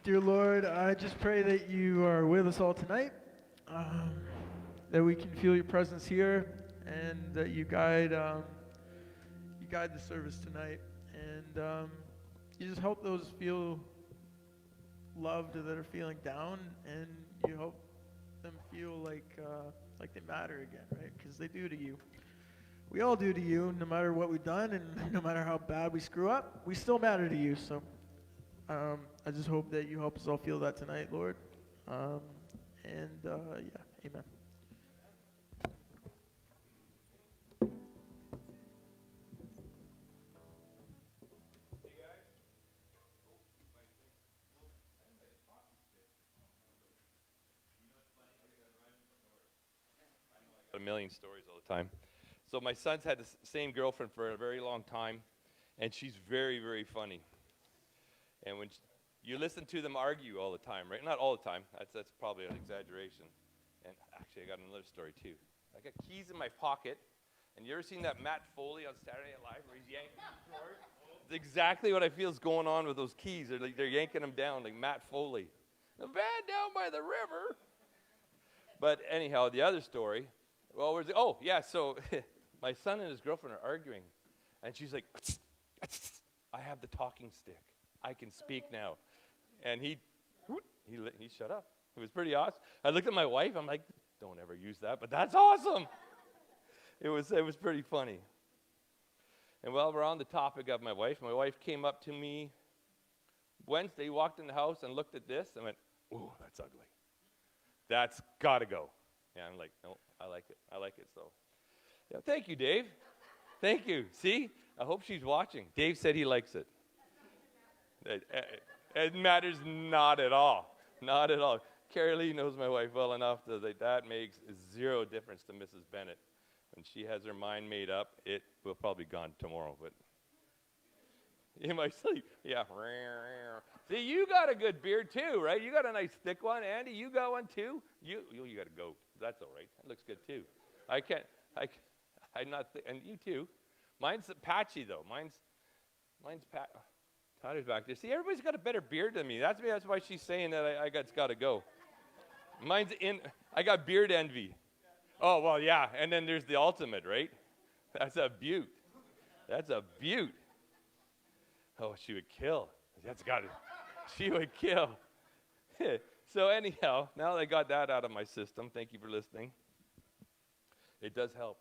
Dear Lord, I just pray that you are with us all tonight, um, that we can feel your presence here, and that you guide the service tonight, and you just help those feel loved that are feeling down, and you help them feel like they matter again, right? Because they do to you. We all do to you, no matter what we've done, and no matter how bad we screw up, we still matter to you. So I just hope that you help us all feel that tonight, Lord. Um, yeah, amen. A million stories all the time. So my son's had the same girlfriend for a very long time, and she's very, very funny. And when you listen to them argue all the time, right? Not all the time. That's probably an exaggeration. And actually, I got another story too. I got keys in my pocket, and you ever seen that Matt Foley on Saturday Night Live where he's yanking the drawers? It's exactly what I feel is going on with those keys. They're yanking them down like Matt Foley. The van down by the river. But anyhow, the other story. Well, oh, yeah, so my son and his girlfriend are arguing. And she's like, I have the talking stick. I can speak now. And he shut up. It was pretty awesome. I looked at my wife. I'm like, don't ever use that, but that's awesome. It was pretty funny. And while we're on the topic of my wife came up to me Wednesday, walked in the house and looked at this and went, ooh, that's ugly. That's got to go. Yeah, I'm like, no, I like it. So, yeah, thank you, Dave. Thank you. See, I hope she's watching. Dave said he likes it. It matters not at all. Not at all. Carrie Lee knows my wife well enough that makes zero difference to Mrs. Bennett. When she has her mind made up, it will probably be gone tomorrow. But in my sleep, yeah. See, you got a good beard too, right? You got a nice thick one, Andy. You got one too. You got a goat. That's all right. That looks good too. I'm not, and you too. Mine's patchy though. Mine's Tyler's back there. See, everybody's got a better beard than me. That's why she's saying that I got to go. I got beard envy. Oh, well, yeah. And then there's the ultimate, right? That's a beaut. Oh, she would kill. She would kill. So anyhow, now that I got that out of my system, thank you for listening. It does help.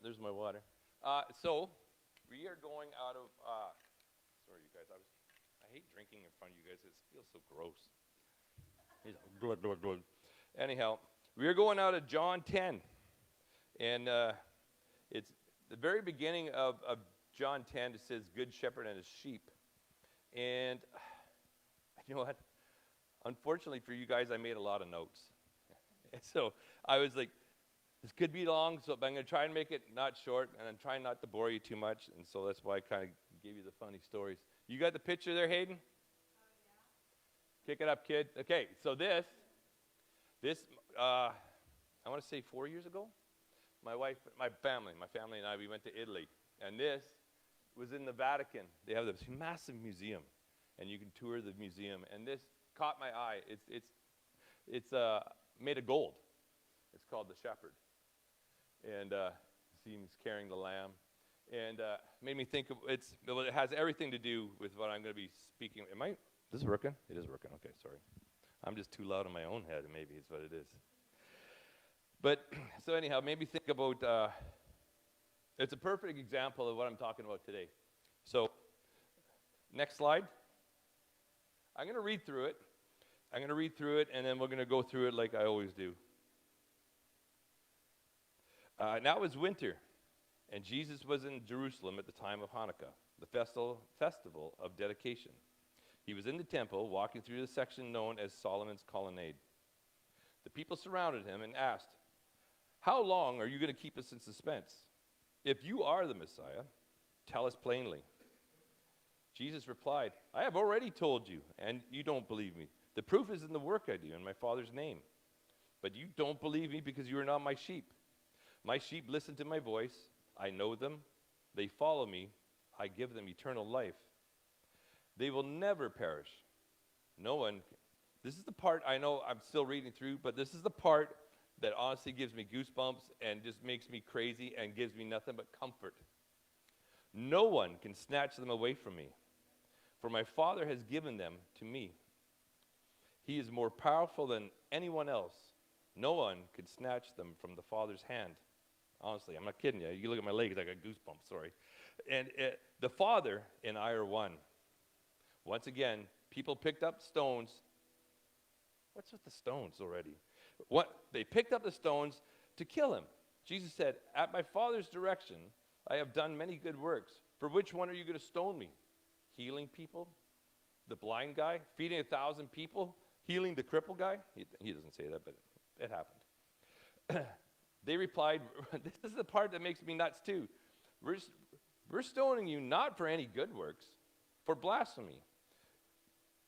There's my water. So we are going out of, sorry you guys, I hate drinking in front of you guys. It feels so gross. Glug. Anyhow, we are going out of John 10. And it's the very beginning of John 10. It says, good shepherd and his sheep. And you know what? Unfortunately for you guys, I made a lot of notes. And so I was like, this could be long, but I'm going to try and make it not short, and I'm trying not to bore you too much. And so that's why I kind of gave you the funny stories. You got the picture there, Hayden? Yeah. Kick it up, kid. Okay, so this, I want to say 4 years ago, my family and I, we went to Italy. And this was in the Vatican. They have this massive museum, and you can tour the museum. And this caught my eye. It's made of gold. It's called the Shepherd. And he's carrying the lamb. And made me think of, it has everything to do with what I'm going to be speaking. Is this working? It is working. Okay, sorry. I'm just too loud in my own head, maybe is what it is. But, so anyhow, made me think about, it's a perfect example of what I'm talking about today. So, next slide. I'm going to read through it. And then we're going to go through it like I always do. Now it was winter, and Jesus was in Jerusalem at the time of Hanukkah, the festival of dedication. He was in the temple, walking through the section known as Solomon's Colonnade. The people surrounded him and asked, how long are you going to keep us in suspense? If you are the Messiah, tell us plainly. Jesus replied, I have already told you, and you don't believe me. The proof is in the work I do in my Father's name. But you don't believe me because you are not my sheep. My sheep listen to my voice. I know them. They follow me. I give them eternal life. They will never perish. No one, this is the part I know I'm still reading through, but this is the part that honestly gives me goosebumps and just makes me crazy and gives me nothing but comfort. No one can snatch them away from me, for my Father has given them to me. He is more powerful than anyone else. No one could snatch them from the Father's hand. Honestly, I'm not kidding you. You look at my legs, I got goosebumps, sorry. And the Father and I are one. Once again, people picked up stones. What's with the stones already? They picked up the stones to kill him. Jesus said, at my Father's direction, I have done many good works. For which one are you going to stone me? Healing people? The blind guy? Feeding 1,000 people? Healing the crippled guy? He doesn't say that, but it happened. They replied, this is the part that makes me nuts too. We're stoning you not for any good works, for blasphemy.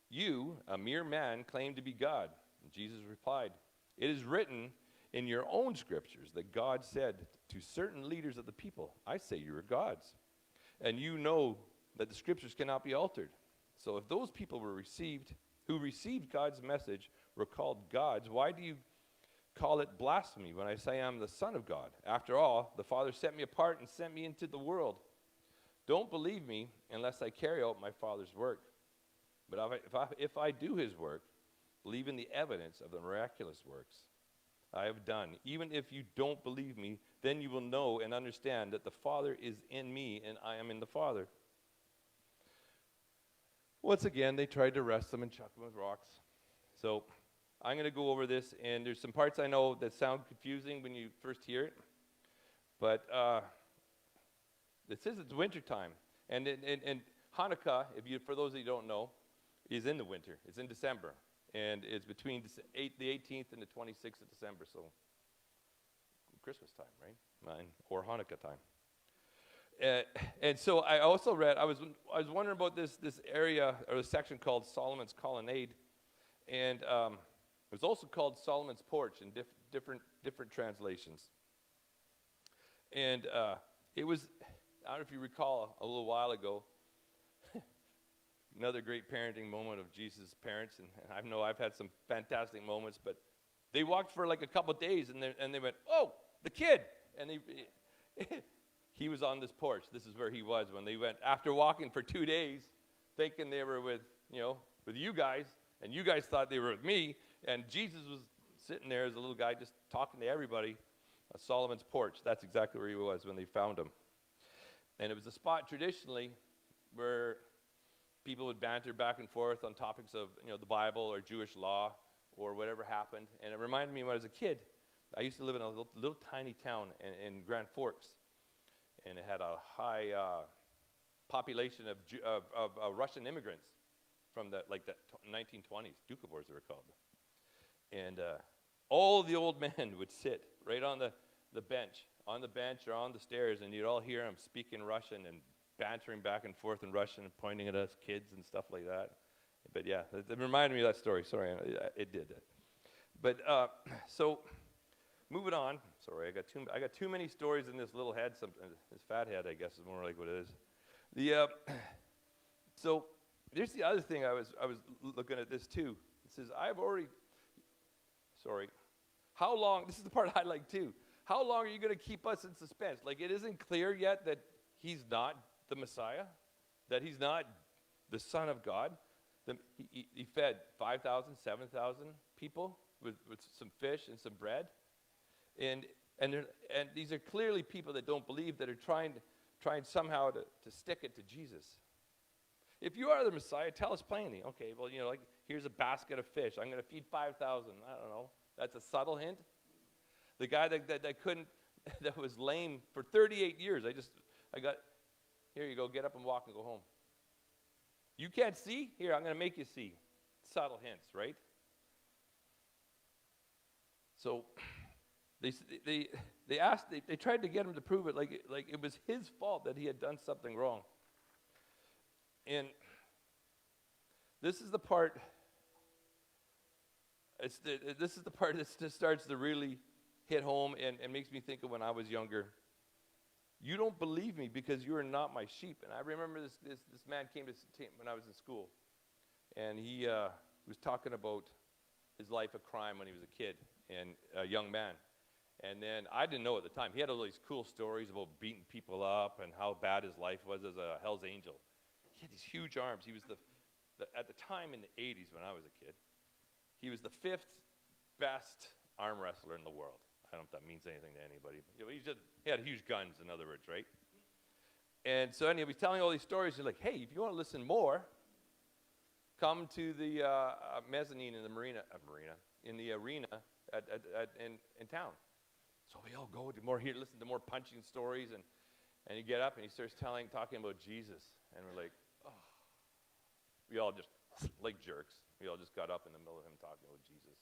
You, a mere man, claim to be God. And Jesus replied, it is written in your own scriptures that God said to certain leaders of the people, I say you are gods. And you know that the scriptures cannot be altered. So if those people who received God's message were called gods, why do you call it blasphemy when I say I'm the Son of God? After all, the Father set me apart and sent me into the world. Don't believe me unless I carry out my Father's work. But if I do his work, believe in the evidence of the miraculous works I have done. Even if you don't believe me, then you will know and understand that the Father is in me and I am in the Father. Once again, they tried to arrest him and chuck him with rocks. So I'm going to go over this, and there's some parts I know that sound confusing when you first hear it. But it says it's wintertime. And Hanukkah, for those of you who don't know, is in the winter. It's in December. And it's between the 18th and the 26th of December, so Christmas time, right? Or Hanukkah time. And so I also read, I was wondering about this area, or the section called Solomon's Colonnade. And it was also called Solomon's Porch in different translations. And it was, I don't know if you recall a little while ago, another great parenting moment of Jesus' parents, and I know I've had some fantastic moments, but they walked for like a couple of days, and they went, oh, the kid, and he was on this porch. This is where he was when they went, after walking for 2 days, thinking they were with you guys, and you guys thought they were with me, and Jesus was sitting there as a little guy just talking to everybody on Solomon's porch. That's exactly where he was when they found him. And it was a spot traditionally where people would banter back and forth on topics of the Bible or Jewish law or whatever happened. And it reminded me when I was a kid, I used to live in a little tiny town in Grand Forks, and it had a high population of Russian immigrants from the 1920s, Doukhobors they were called. And all the old men would sit right on the bench or on the stairs, and you'd all hear them speaking Russian and bantering back and forth in Russian and pointing at us kids and stuff like that. But yeah, it reminded me of that story. Sorry, it did that. But so moving on. Sorry, I got too many stories in this little head. This fat head, I guess, is more like what it is. So there's the other thing I was looking at this too. It says how long? This is the part I like too. How long are you going to keep us in suspense? Like, it isn't clear yet that he's not the Messiah, that he's not the Son of God. He fed 5,000, 7,000 people with some fish and some bread. And these are clearly people that don't believe, that are trying somehow to stick it to Jesus. If you are the Messiah, tell us plainly. Okay, well, here's a basket of fish. I'm going to feed 5,000. I don't know. That's a subtle hint. The guy that was lame for 38 years, here you go, get up and walk and go home. You can't see? Here, I'm going to make you see. Subtle hints, right? So they tried to get him to prove it like it was his fault that he had done something wrong. And this is the part. This is the part that just starts to really hit home and makes me think of when I was younger. You don't believe me because you are not my sheep. And I remember this man came to when I was in school, and he He was talking about his life of crime when he was a kid and a young man. And then I didn't know at the time. He had all these cool stories about beating people up and how bad his life was as a Hell's Angel. He had these huge arms. He was at the time in the 80s when I was a kid, he was the 5th best arm wrestler in the world. I don't know if that means anything to anybody. You know, he had huge guns, in other words, right? And so anyway, he's telling all these stories. He's like, hey, if you want to listen more, come to the mezzanine in the arena in town. So we all go to more here, listen to more punching stories, and you get up and he starts talking about Jesus, and we're like, oh. We all just, like jerks, we all just got up in the middle of him talking about Jesus.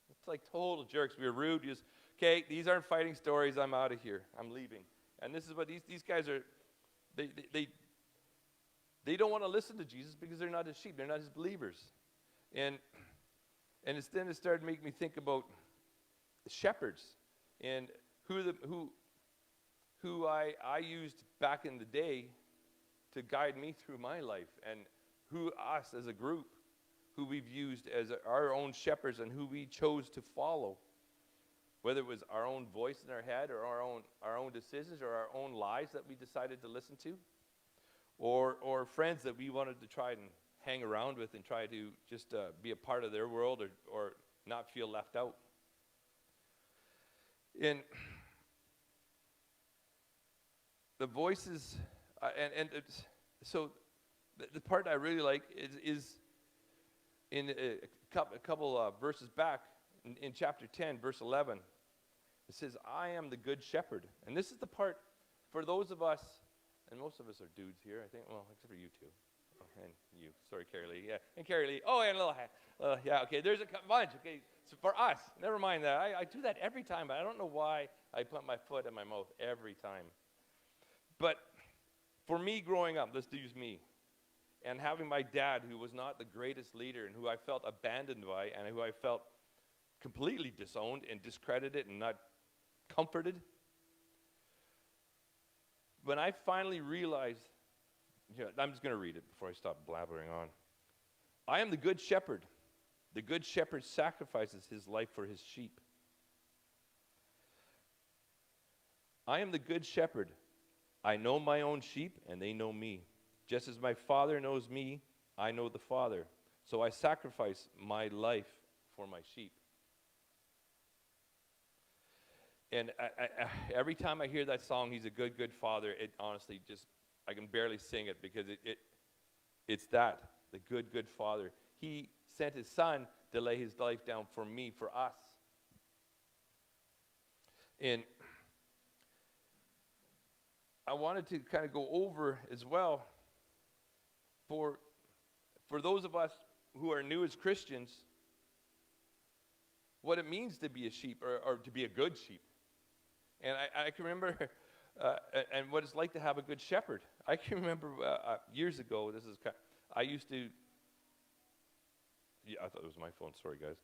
It's like total jerks. We were rude. Just, okay, these aren't fighting stories. I'm out of here. I'm leaving. And this is what these guys are, they don't want to listen to Jesus because they're not his sheep. They're not his believers. And then it started making me think about shepherds and who I used back in the day to guide me through my life, and who us as a group, who we've used as our own shepherds and who we chose to follow, whether it was our own voice in our head or our own decisions or our own lies that we decided to listen to, or friends that we wanted to try and hang around with and try to just be a part of their world or not feel left out. And the voices, so the part I really like is in a couple verses back in chapter 10, verse 11. It says, I am the good shepherd. And this is the part for those of us, and most of us are dudes here, I think, well, except for you two. Oh, and you. Sorry, Carrie Lee. Yeah, and Carrie Lee. Oh, and little yeah, okay, there's a bunch. Okay, so for us, never mind that. I do that every time, but I don't know why I put my foot in my mouth every time. But for me growing up, let's use me, and having my dad who was not the greatest leader and who I felt abandoned by and who I felt completely disowned and discredited and not comforted, when I finally realized, I'm just going to read it before I stop blabbering on. I am the good shepherd. The good shepherd sacrifices his life for his sheep. I am the good shepherd. I know my own sheep, and they know me. Just as my Father knows me, I know the Father. So I sacrifice my life for my sheep. And every time I hear that song, He's a Good, Good Father, it honestly just, I can barely sing it because it's that, the good, good Father. He sent His Son to lay His life down for me, for us. And I wanted to kind of go over as well for those of us who are new as Christians, what it means to be a sheep or to be a good sheep. And I can remember, and what it's like to have a good shepherd. I can remember years ago, I used to, yeah, I thought it was my phone, sorry guys.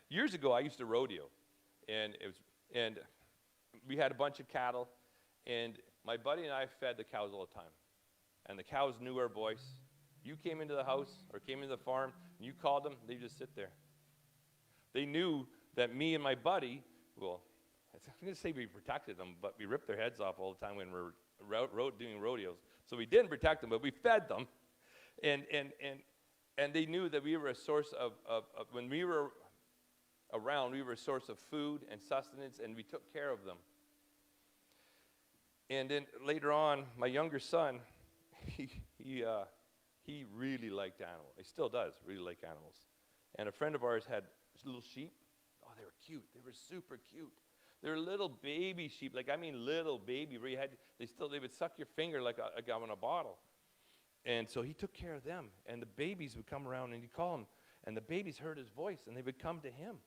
Years ago, I used to rodeo, and we had a bunch of cattle, and my buddy and I fed the cows all the time. And the cows knew our voice. You came into the house or came into the farm, and you called them, they just sit there. They knew that me and my buddy, well, I'm going to say we protected them, but we ripped their heads off all the time when we were doing rodeos. So we didn't protect them, but we fed them. And they knew that we were a source of when we were around, we were a source of food and sustenance, and we took care of them. And then later on, my younger son, he really liked animals. He still does really like animals. And a friend of ours had little sheep. Oh, they were cute. They were super cute. They were little baby sheep, little baby, where they would suck your finger like a gum in a bottle. And so he took care of them, and the babies would come around and he'd call them, and the babies heard his voice and they would come to him.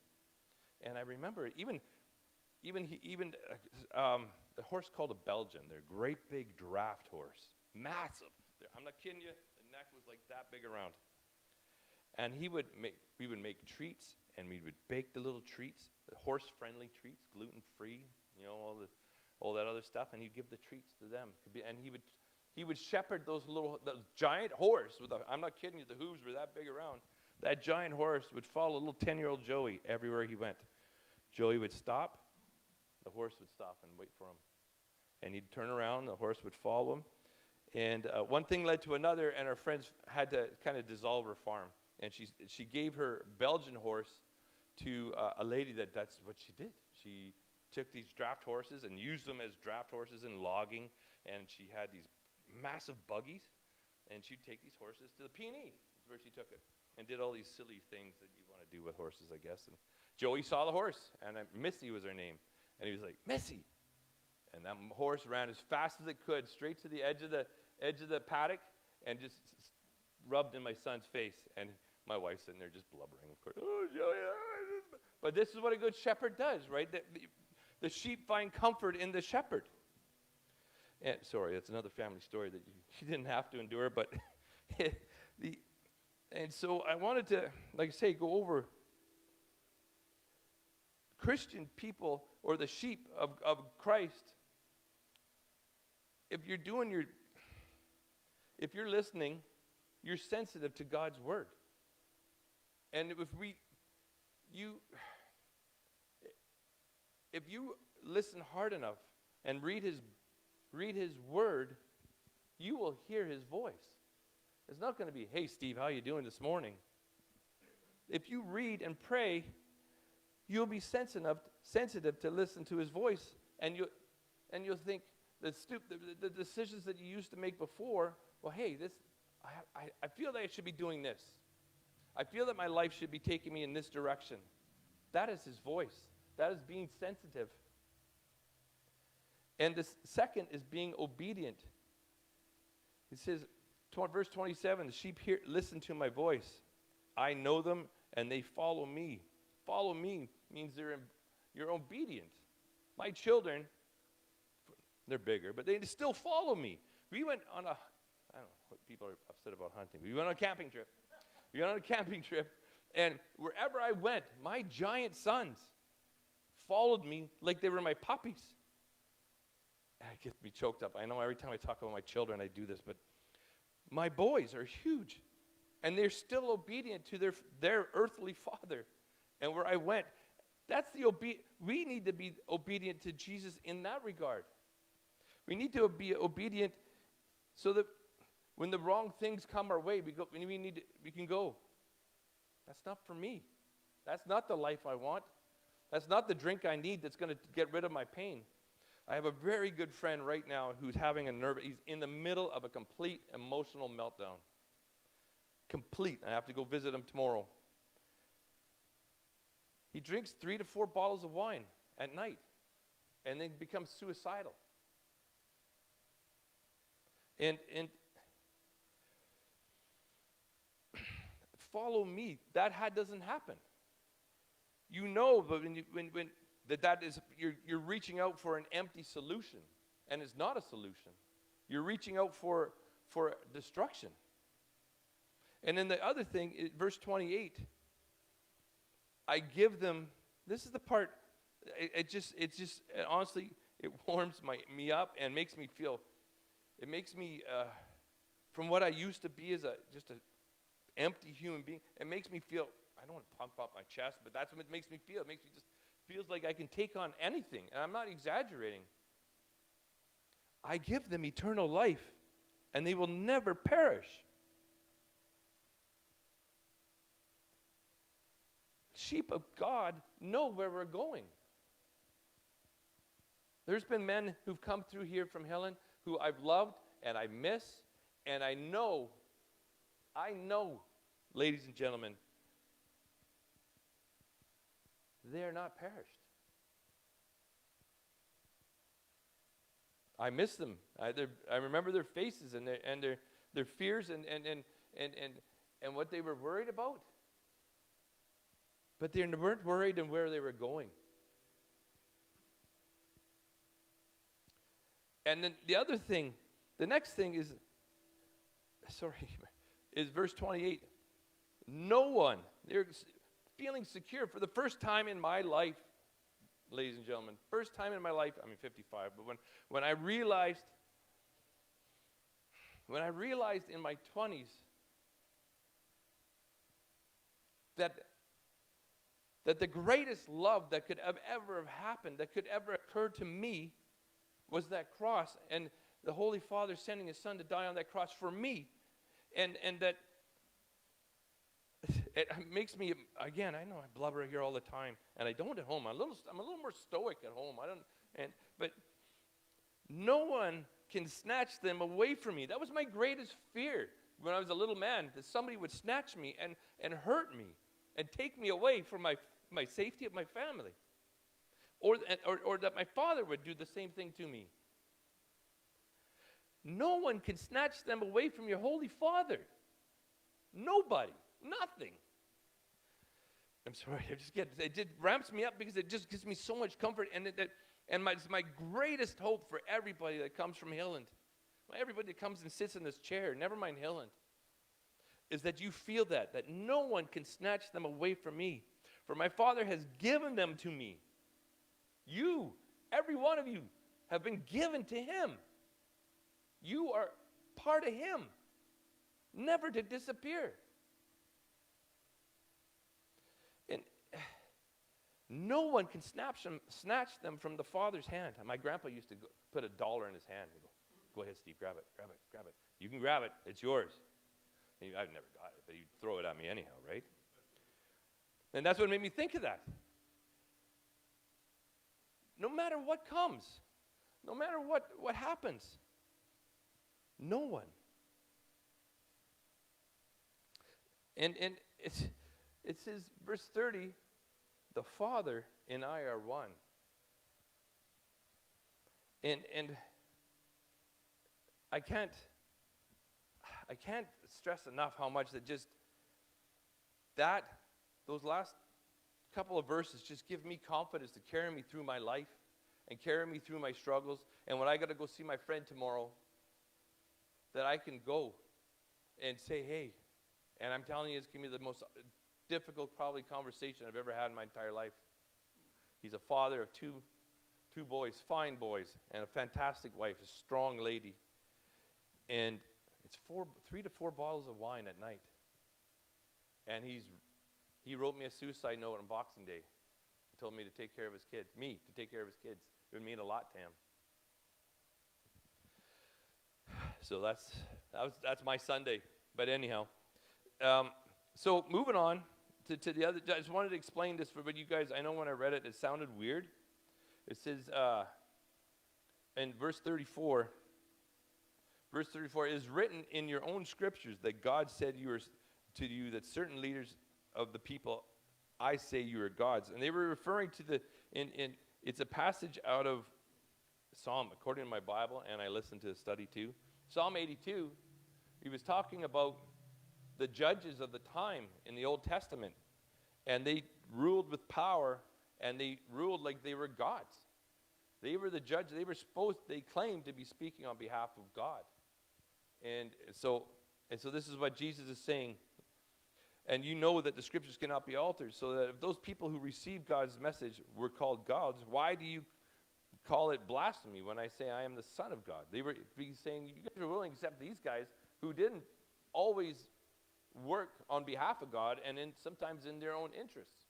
And I remember even the horse called a Belgian. They're a great big draft horse, massive. I'm not kidding you. The neck was like that big around. And we would make treats, and we would bake the little treats, the horse-friendly treats, gluten-free, all that other stuff, and he'd give the treats to them. And he would shepherd those giant horse I'm not kidding you, the hooves were that big around. That giant horse would follow little 10-year-old Joey everywhere he went. Joey would stop, the horse would stop and wait for him. And he'd turn around, the horse would follow him. And one thing led to another, and our friends had to kind of dissolve her farm. And she gave her Belgian horse to a lady that's what she did. She took these draft horses and used them as draft horses in logging. And she had these massive buggies. And she'd take these horses to the P&E, is where she took it. And did all these silly things that you want to do with horses, I guess. And Joey saw the horse, and Missy was her name. And he was like, Missy. And that horse ran as fast as it could, straight to the edge of the paddock, and just rubbed in my son's face. And my wife's sitting there just blubbering, of course. Oh, Joey. But this is what a good shepherd does, right? The sheep find comfort in the shepherd. And, sorry, that's another family story that you didn't have to endure. But and so I wanted to, like I say, go over Christian people or the sheep of Christ. If you're listening, you're sensitive to God's word. And if you listen hard enough and read his word, you will hear his voice. It's not going to be, hey, Steve, how you doing this morning? If you read and pray, you'll be sensitive to listen to his voice, and you'll think the decisions that you used to make before, well, hey, I feel that I should be doing this. I feel that my life should be taking me in this direction. That is his voice. That is being sensitive. And the second is being obedient. It says, verse 27, the sheep listen to my voice. I know them, and they follow me. Follow me means you're obedient. My children, they're bigger, but they still follow me. We went on I don't know what people are upset about hunting. We went on a camping trip. And wherever I went, my giant sons followed me like they were my puppies. And it gets me choked up. I know every time I talk about my children, I do this, but my boys are huge. And they're still obedient to their earthly father. And where I went, we need to be obedient to Jesus in that regard. We need to be obedient so that when the wrong things come our way, we can go. That's not for me. That's not the life I want. That's not the drink I need that's going to get rid of my pain. I have a very good friend right now who's having he's in the middle of a complete emotional meltdown. Complete. I have to go visit him tomorrow. He drinks 3 to 4 bottles of wine at night and then becomes suicidal. And follow me. That doesn't happen. You know, but when that is, you're reaching out for an empty solution, and it's not a solution. You're reaching out for destruction. And then the other thing, verse 28, I give them. This is the part. Honestly, it warms me up and makes me feel. It makes me, from what I used to be as just an empty human being, it makes me feel, I don't want to pump up my chest, but that's what it makes me feel. It makes me just feels like I can take on anything, and I'm not exaggerating. I give them eternal life, and they will never perish. Sheep of God know where we're going. There's been men who've come through here from Helen who I've loved and I miss, and I know, ladies and gentlemen, they're not perished. I miss them. I remember their faces and their fears and what they were worried about. But they weren't worried in where they were going. And then the next thing is verse 28. No one, they're feeling secure for the first time in my life, ladies and gentlemen. First time in my life, I'm 55, but when I realized in my 20s that the greatest love that could have ever have happened, that could ever occur to me, was that cross, and the Holy Father sending His Son to die on that cross for me, and that it makes me, again, I know I blubber here all the time, and I don't at home. I'm a little more stoic at home. But no one can snatch them away from me. That was my greatest fear when I was a little man, that somebody would snatch me and hurt me and take me away from my safety of my family. Or that my father would do the same thing to me. No one can snatch them away from your Holy Father. Nobody. Nothing. I'm sorry, it just ramps me up because it just gives me so much comfort, and it's my greatest hope for everybody that comes from Hilland, everybody that comes and sits in this chair, never mind Hilland, is that you feel that no one can snatch them away from me, for my Father has given them to me. You, every one of you, have been given to Him. You are part of Him, never to disappear. And no one can snatch them from the Father's hand. My grandpa used to put $1 in his hand and go ahead, Steve, grab it. You can grab it. It's yours. And I've never got it, but he'd throw it at me anyhow, right? And that's what made me think of that. No matter what comes, no matter what happens, no one. And it says, verse 30, the Father and I are one. And I can't stress enough how much those last couple of verses just give me confidence to carry me through my life and carry me through my struggles. And when I got to go see my friend tomorrow, that I can go and say, hey, and I'm telling you, it's going to be the most difficult probably conversation I've ever had in my entire life. He's a father of two boys, fine boys, and a fantastic wife, a strong lady. And it's 3 to 4 bottles of wine at night. And he wrote me a suicide note on Boxing Day. He told me to take care of his kids, me to take care of his kids. It would mean a lot to him. So that's my Sunday. But anyhow, so moving on to the other. I just wanted to explain this for you guys. I know when I read it, it sounded weird. It says in verse 34. Verse 34, it is written in your own scriptures that God said to you that certain leaders of the people, I say you are gods. And they were referring to it's a passage out of Psalm, according to my Bible, and I listened to the study too. Psalm 82, he was talking about the judges of the time in the Old Testament. And they ruled with power, and they ruled like they were gods. They were the judge. They claimed to be speaking on behalf of God. And so this is what Jesus is saying. And you know that the scriptures cannot be altered, so that if those people who received God's message were called gods, why do you call it blasphemy when I say I am the Son of God? They were saying, you guys are willing to accept these guys who didn't always work on behalf of God and sometimes in their own interests.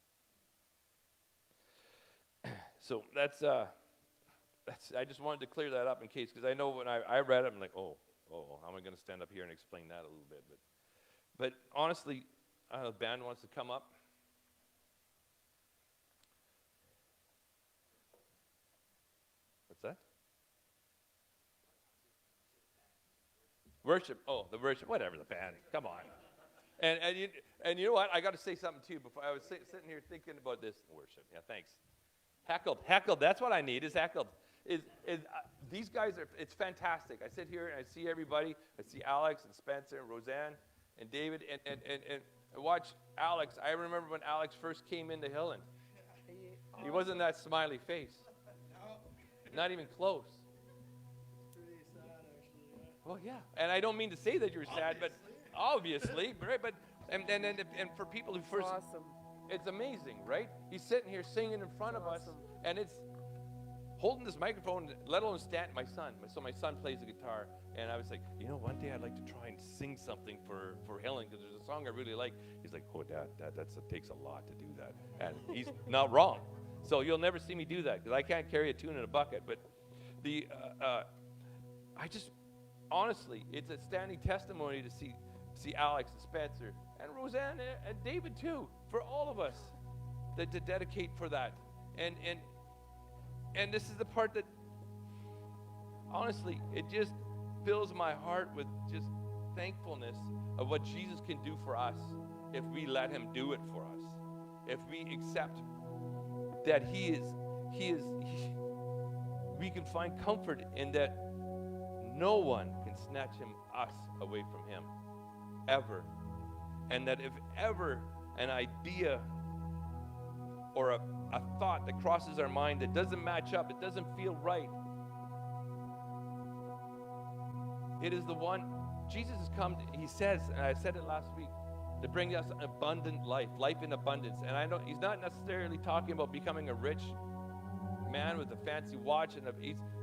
So that's I just wanted to clear that up in case, because I know when I read it, I'm like, oh, how am I going to stand up here and explain that a little bit? But honestly, the band wants to come up. What's that? Worship. Oh, the worship. Whatever, the band. Come on. And you know what? I got to say something too. Before I was sitting here thinking about this worship. Yeah, thanks. Heckled. That's what I need. Is heckled. These guys are. It's fantastic. I sit here and I see everybody. I see Alex and Spencer and Roseanne and David and I watch Alex. I remember when Alex first came into Hilland. He wasn't that smiley face. Not even close. Pretty sad, actually. Yeah. Well, yeah. And I don't mean to say that you're sad, but obviously, right? But and for people who first, Awesome. it's amazing, right? He's sitting here singing in front of us, and it's holding this microphone, let alone stand. My son plays the guitar, And I was like, one day I'd like to try and sing something for Helen, because there's a song I really like. He's like, oh, Dad, that takes a lot to do that. And he's not wrong. So you'll never see me do that, because I can't carry a tune in a bucket. But I just, honestly, it's a standing testimony to see Alex and Spencer and Roseanne and David too, for all of us, that to dedicate for that. And this is the part that, honestly, it just fills my heart with just thankfulness of what Jesus can do for us if we let him do it for us. If we accept that we can find comfort in that no one can snatch us away from him, ever. And that if ever an idea or a thought that crosses our mind that doesn't match up, it doesn't feel right, it is the one, Jesus has come, he says, and I said it last week, to bring us an abundant life in abundance. And I know he's not necessarily talking about becoming a rich man with a fancy watch, and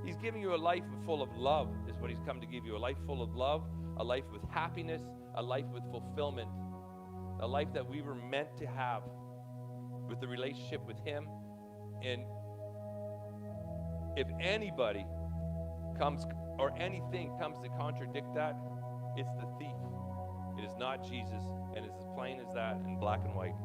he's giving you a life full of love, is what he's come to give you. A life full of love, a life with happiness, a life with fulfillment, a life that we were meant to have with the relationship with him. And if anybody comes or anything comes to contradict that, it's the thief. It is not Jesus, and it's as plain as that in black and white.